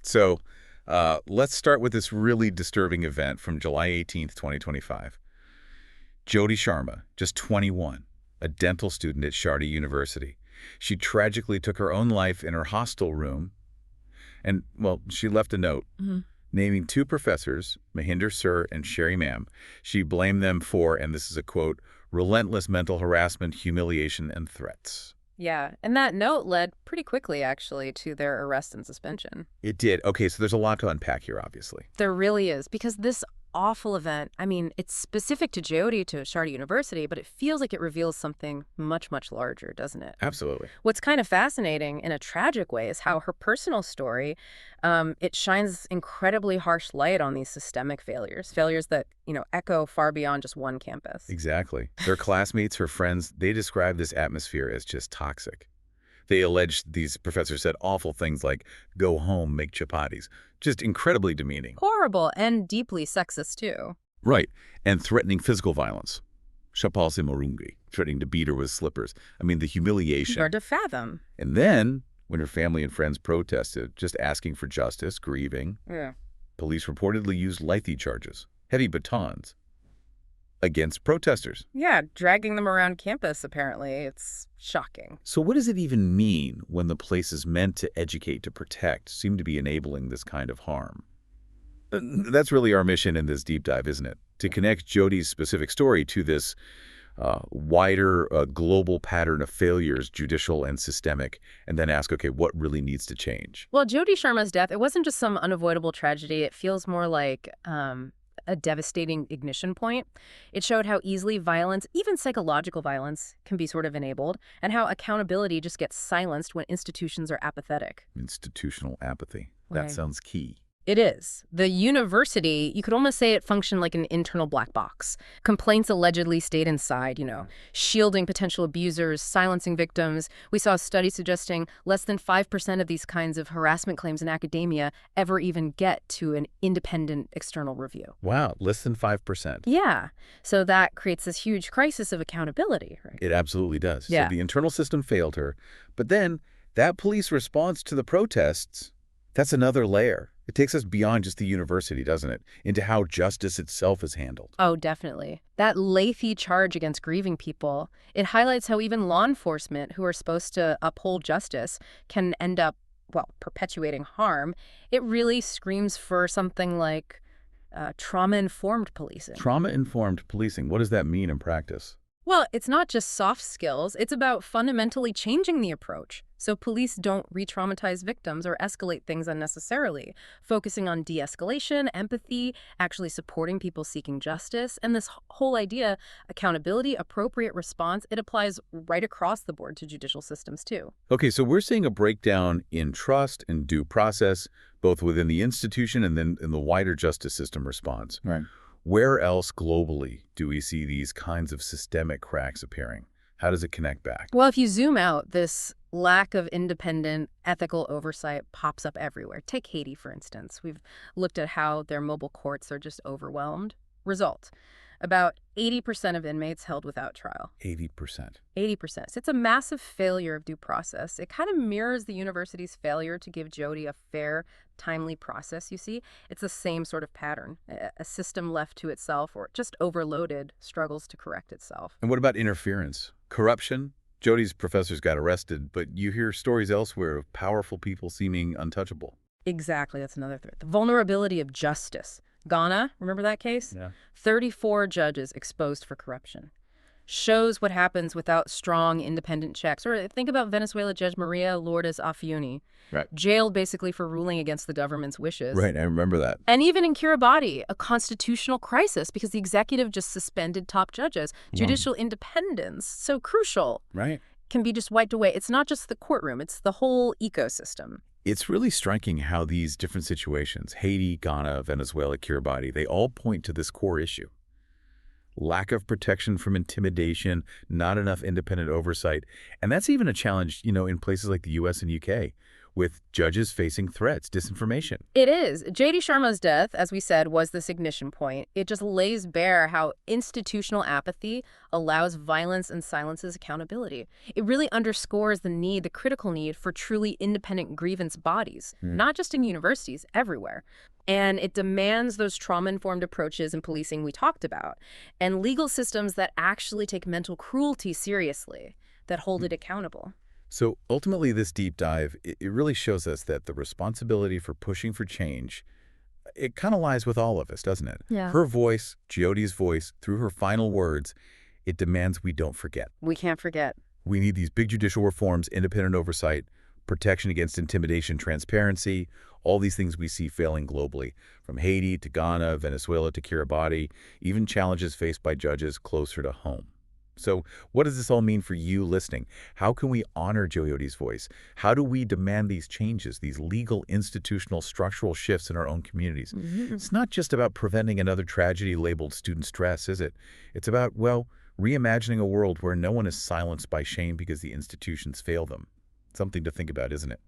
So let's start with this really disturbing event from July 18th, 2025. Jyoti Sharma, just 21, a dental student at Sharda University. She tragically took her own life in her hostel room, and, well, she left a note naming two professors, Mahinder Sir and Sherry Ma'am. She blamed them for, and this is a quote, relentless mental harassment, humiliation, and threats. Yeah, and that note led pretty quickly, actually, to their arrest and suspension. It did. Okay, so there's a lot to unpack here, obviously. There really is, because this awful event, I mean, it's specific to Jyoti, to Sharda University, but it feels like it reveals something much, much larger, doesn't it? Absolutely. What's kind of fascinating in a tragic way is how her personal story, it shines incredibly harsh light on these systemic failures that, echo far beyond just one campus. Exactly. Their classmates, her friends, they describe this atmosphere as just toxic. They alleged these professors said awful things like, go home, make chapatis. Just incredibly demeaning. Horrible and deeply sexist, too. Right. And threatening physical violence. Chapal se morungi, threatening to beat her with slippers. I mean, the humiliation. Hard to fathom. And then, when her family and friends protested, just asking for justice, grieving, police reportedly used lengthy charges, heavy batons, against protesters. Yeah, dragging them around campus, apparently. It's shocking. So what does it even mean when the place is meant to educate, to protect, seem to be enabling this kind of harm? That's really our mission in this deep dive, isn't it? To connect Jyoti's specific story to this wider global pattern of failures, judicial and systemic, and then ask, okay, what really needs to change? Well, Jyoti Sharma's death, it wasn't just some unavoidable tragedy. It feels more like a devastating ignition point. It showed how easily violence, even psychological violence, can be sort of enabled, and how accountability just gets silenced when institutions are apathetic. Institutional apathy. That Right. sounds key. It is. The university, you could almost say it functioned like an internal black box. Complaints allegedly stayed inside, shielding potential abusers, silencing victims. We saw a study suggesting less than 5% of these kinds of harassment claims in academia ever even get to an independent external review. Wow, less than 5%. Yeah. So that creates this huge crisis of accountability, right? It absolutely does. Yeah. So the internal system failed her. But then that police response to the protests, that's another layer. It takes us beyond just the university, doesn't it? Into how justice itself is handled. Oh, definitely. That lengthy charge against grieving people, it highlights how even law enforcement, who are supposed to uphold justice, can end up, perpetuating harm. It really screams for something like trauma-informed policing. Trauma-informed policing, what does that mean in practice? Well, it's not just soft skills. It's about fundamentally changing the approach so police don't re-traumatize victims or escalate things unnecessarily, focusing on de-escalation, empathy, actually supporting people seeking justice. And this whole idea, accountability, appropriate response, it applies right across the board to judicial systems, too. Okay, so we're seeing a breakdown in trust and due process, both within the institution and then in the wider justice system response. Right. Where else globally do we see these kinds of systemic cracks appearing? How does it connect back? Well, if you zoom out, this lack of independent ethical oversight pops up everywhere. Take Haiti, for instance. We've looked at how their mobile courts are just overwhelmed. Result, about 80% of inmates held without trial. 80%. 80%. So it's a massive failure of due process. It kind of mirrors the university's failure to give Jyoti a fair, timely process, you see. It's the same sort of pattern. A system left to itself or just overloaded struggles to correct itself. And what about interference? Corruption? Jyoti's professors got arrested, but you hear stories elsewhere of powerful people seeming untouchable. Exactly. That's another threat. The vulnerability of justice. Ghana, remember that case? Yeah. 34 judges exposed for corruption. Shows what happens without strong, independent checks. Or think about Venezuela Judge Maria Lourdes Afiuni. Right. Jailed basically for ruling against the government's wishes. Right, I remember that. And even in Kiribati, a constitutional crisis because the executive just suspended top judges. Judicial independence, so crucial, Right. can be just wiped away. It's not just the courtroom, it's the whole ecosystem. It's really striking how these different situations, Haiti, Ghana, Venezuela, Kiribati, they all point to this core issue. Lack of protection from intimidation, not enough independent oversight. And that's even a challenge, in places like the US and UK, with judges facing threats, disinformation. It is. J.D. Sharma's death, as we said, was this ignition point. It just lays bare how institutional apathy allows violence and silences accountability. It really underscores the critical need for truly independent grievance bodies, not just in universities, everywhere. And it demands those trauma-informed approaches in policing we talked about, and legal systems that actually take mental cruelty seriously, that hold it accountable. So ultimately, this deep dive, it really shows us that the responsibility for pushing for change, it kind of lies with all of us, doesn't it? Yeah. Her voice, Jyoti's voice, through her final words, it demands we don't forget. We can't forget. We need these big judicial reforms, independent oversight, protection against intimidation, transparency, all these things we see failing globally, from Haiti to Ghana, Venezuela to Kiribati, even challenges faced by judges closer to home. So what does this all mean for you listening? How can we honor Jyoti's voice? How do we demand these changes, these legal, institutional, structural shifts in our own communities? It's not just about preventing another tragedy labeled student stress, is it? It's about, well, reimagining a world where no one is silenced by shame because the institutions fail them. Something to think about, isn't it?